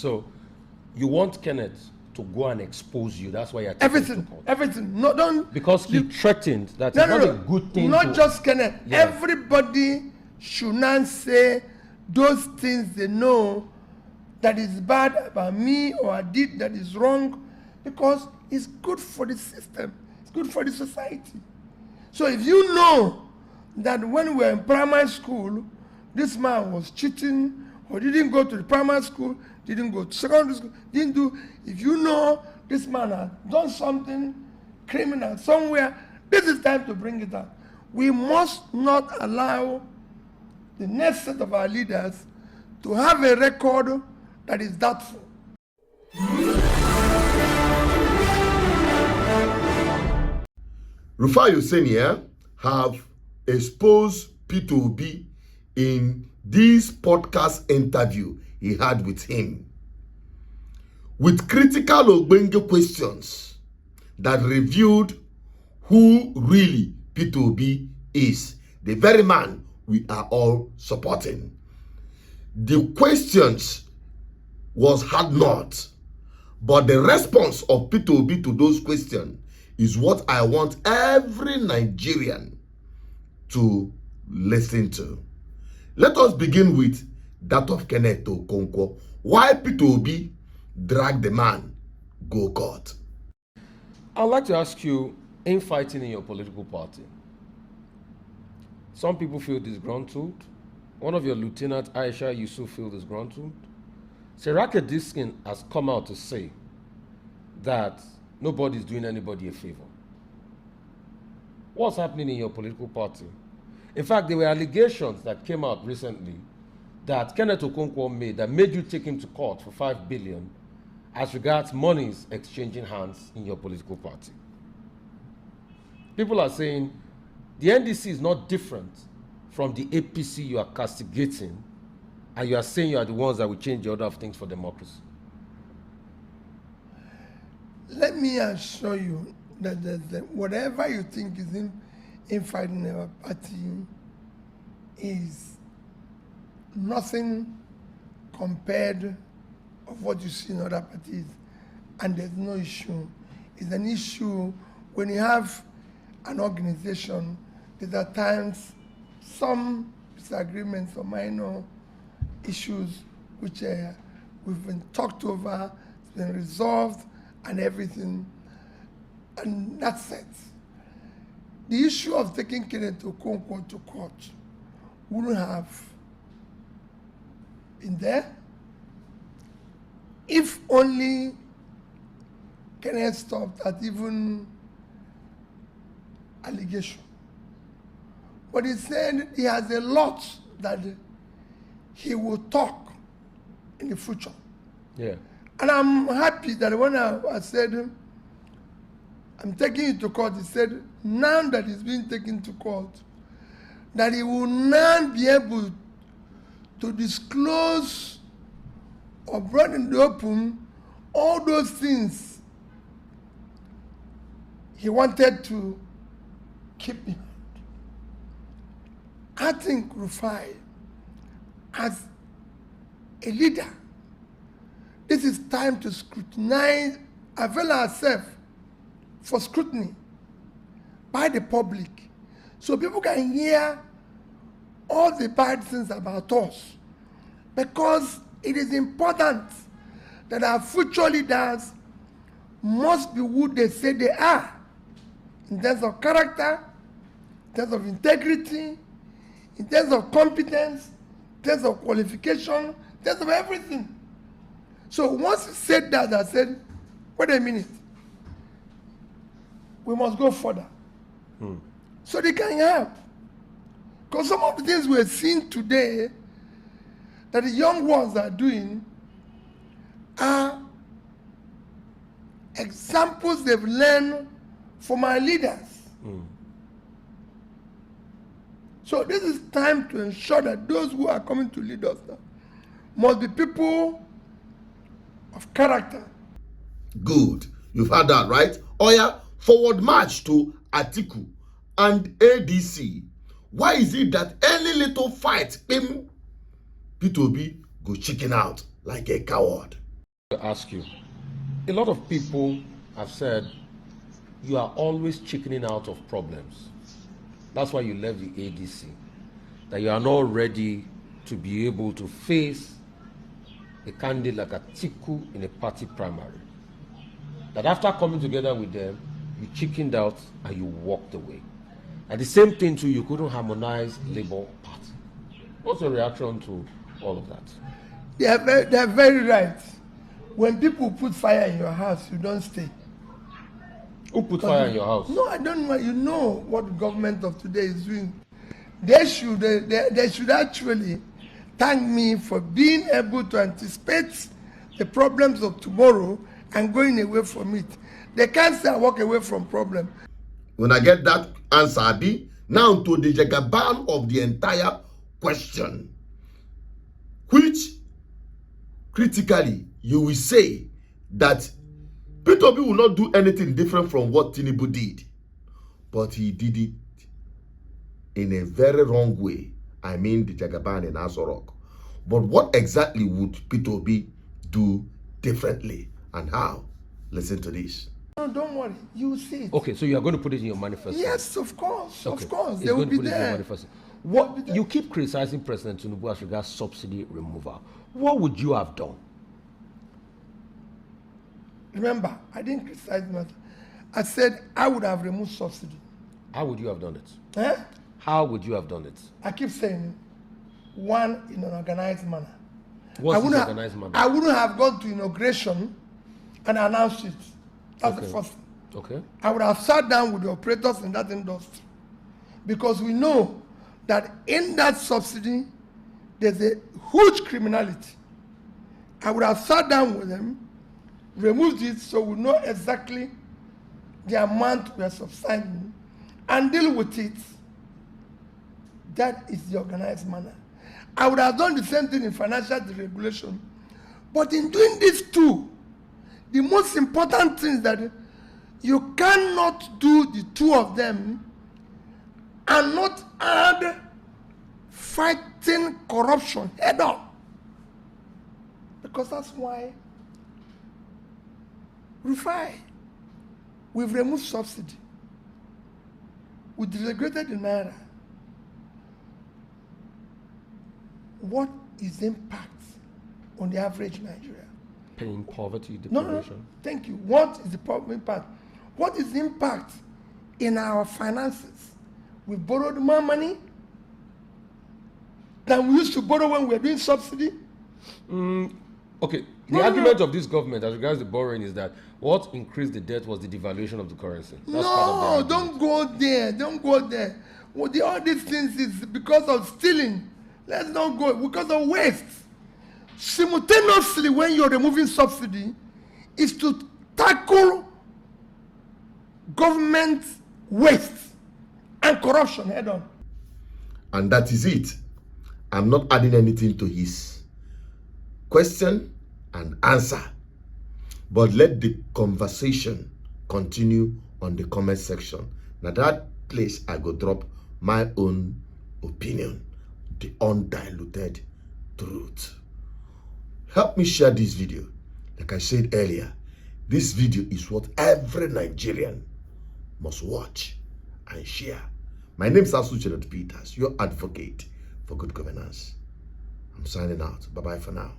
So you want Kenneth to go and expose you. That's why you're taking to court. Everything. No, don't. Because he threatened that it's not a good thing. Not just Kenneth. Yeah. Everybody should not say those things they know that is bad about me or I did that is wrong, because it's good for the system. It's good for the society. So if you know that when we were in primary school, this man was cheating or didn't go to the primary school, didn't go to secondary school, didn't do, if you know this man has done something criminal somewhere, this is time to bring it out. We must not allow the next set of our leaders to have a record that is doubtful. Rufia Useni have exposed P2B in this podcast interview he had with him, with critical Ogbenge questions that revealed who really P2B is, the very man we are all supporting. The questions was hard not, but the response of P2B to those questions is what I want every Nigerian to listen to. Let us begin with that of Kenneth Okonkwo. Why P2B drag the man go court? I'd like to ask you, infighting in your political party, some people feel disgruntled. One of your lieutenant, Aisha Yusuf, feel disgruntled. Serake Diskin has come out to say that nobody's doing anybody a favor. What's happening in your political party? In fact, there were allegations that came out recently that Kenneth Okonkwo made you take him to court for 5 billion as regards monies exchanging hands in your political party. People are saying the NDC is not different from the APC you are castigating, and you are saying you are the ones that will change the order of things for democracy. Let me assure you that whatever you think is infighting our party is nothing compared of what you see in other parties, and there's no issue. It's an issue when you have an organization. There's at times some disagreements or minor issues which we've been talked over, it's been resolved, and everything, and that's it. The issue of taking Kenneth Okonkwo to court wouldn't have been there if only Kenneth stopped at even allegation. But he said he has a lot that he will talk in the future. Yeah. And I'm happy that when I said, I'm taking you to court, he said, now that he's being taken to court, that he will now be able to disclose or bring in the open all those things he wanted to keep behind. I think Rufia, as a leader, this is time to scrutinize, avail ourselves for scrutiny by the public, so people can hear all the bad things about us, because it is important that our future leaders must be who they say they are, in terms of character, in terms of integrity, in terms of competence, in terms of qualification, in terms of everything. So once he said that, I said, wait a minute, we must go further. So they can help. Because some of the things we're seeing today that the young ones are doing are examples they've learned from our leaders. So this is time to ensure that those who are coming to lead us now must be people of character. Good. You've heard that, right? Oya, forward march to Atiku and ADC. Why is it that any little fight, P2B go chicken out like a coward? to ask you, a lot of people have said you are always chickening out of problems. That's why you left the ADC, that you are not ready to be able to face a candidate like Atiku in a party primary. That after coming together with them, you chickened out and you walked away. And the same thing too, you couldn't harmonize Labour Party. What's your reaction to all of that? They are very right. When people put fire in your house, you don't stay. Who put fire in your house? No, I don't know. You know what the government of today is doing. They should actually thank me for being able to anticipate the problems of tomorrow and going away from it. They can't say I walk away from problem. When I get that answer, Abi, now to the jagaban of the entire question, which critically you will say that Peter Obi will not do anything different from what Tinubu did, but he did it in a very wrong way. I mean the jagaban in Aso Rock. But what exactly would Peter Obi do differently and how? Listen to this. No, don't worry. You will see it. Okay, so you are going to put it in your manifesto? Yes, of course. Okay. Of course. It's They will going to be put it in your there. manifesto. What you keep criticizing President Tinubu as regards subsidy removal. What would you have done? Remember, I didn't criticize matter. I said I would have removed subsidy. How would you have done it? Eh? How would you have done it? I keep saying one in an organized manner. What's this organized manner? I wouldn't have gone to inauguration and announced it. That's Okay. the first thing. Okay. I would have sat down with the operators in that industry because we know that in that subsidy there's a huge criminality. I would have sat down with them, removed it so we know exactly the amount we are subsidizing and deal with it. That is the organized manner. I would have done the same thing in financial deregulation. But in doing these two, the most important thing is that you cannot do the two of them and not add fighting corruption head on. Because that's why Rufia, we've removed subsidy. We deregulated the Naira. What is the impact on the average Nigerian? Paying poverty, No, deprivation. thank you. What is the impact? What is the impact in our finances? We borrowed more money than we used to borrow when we were doing subsidy. Okay, the argument of this government as regards the borrowing is that what increased the debt was the devaluation of the currency. That's part of the No, argument. don't go there. Don't go there. Well, all these things is because of stealing. Let's not go because of waste. Simultaneously, when you're removing subsidy, is to tackle government waste and corruption head on. And that is it. I'm not adding anything to his question and answer. But let the conversation continue on the comment section. Now that place I go drop my own opinion, the undiluted truth. Help me share this video. Like I said earlier, this video is what every Nigerian must watch and share. My name is Asuchenot Peters, your advocate for good governance. I'm signing out. Bye-bye for now.